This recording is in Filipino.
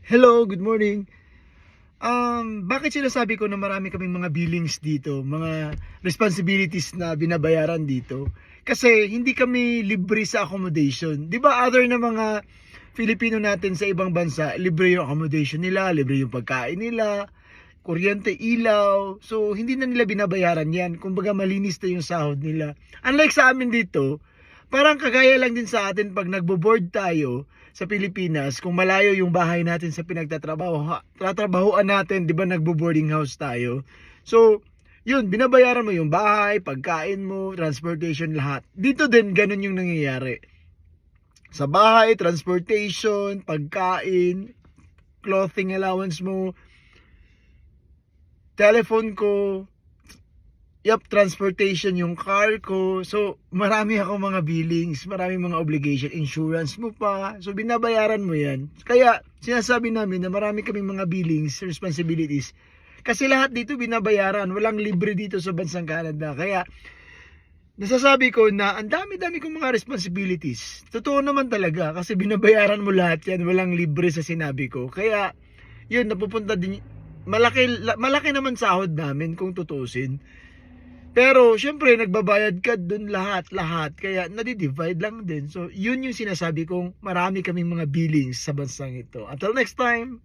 Hello, good morning. Bakit sinasabi ko na marami kaming mga billings dito, mga responsibilities na binabayaran dito? Kasi hindi kami libre sa accommodation. 'Di ba other na mga Filipino natin sa ibang bansa, libre yung accommodation nila, libre yung pagkain nila, kuryente, ilaw. So hindi na nila binabayaran 'yan. Kumbaga malinis na yung sahod nila. Unlike sa amin dito, parang kagaya lang din sa atin pag nagbo-board tayo sa Pilipinas, kung malayo yung bahay natin sa tatrabahuan natin, 'di ba nagbo-boarding house tayo. So, yun, binabayaran mo yung bahay, pagkain mo, transportation, lahat. Dito din ganun yung nangyayari. Sa bahay, transportation, pagkain, clothing allowance mo, telephone ko, transportation yung car ko. So, marami ako mga billings, marami mga obligation, insurance mo pa. So, binabayaran mo yan. Kaya, sinasabi namin na marami kaming mga billings, responsibilities. Kasi lahat dito binabayaran. Walang libre dito sa bansang Canada. Kaya, nasasabi ko na ang dami-dami kong mga responsibilities. Totoo naman talaga kasi binabayaran mo lahat yan. Walang libre sa sinabi ko. Kaya, yun, napupunta din, malaki naman sahod namin kung tutusin. Pero, syempre, nagbabayad ka dun lahat. Kaya, nadi-divide lang din. So, yun yung sinasabi kong marami kaming mga billings sa bansang ito. Until next time!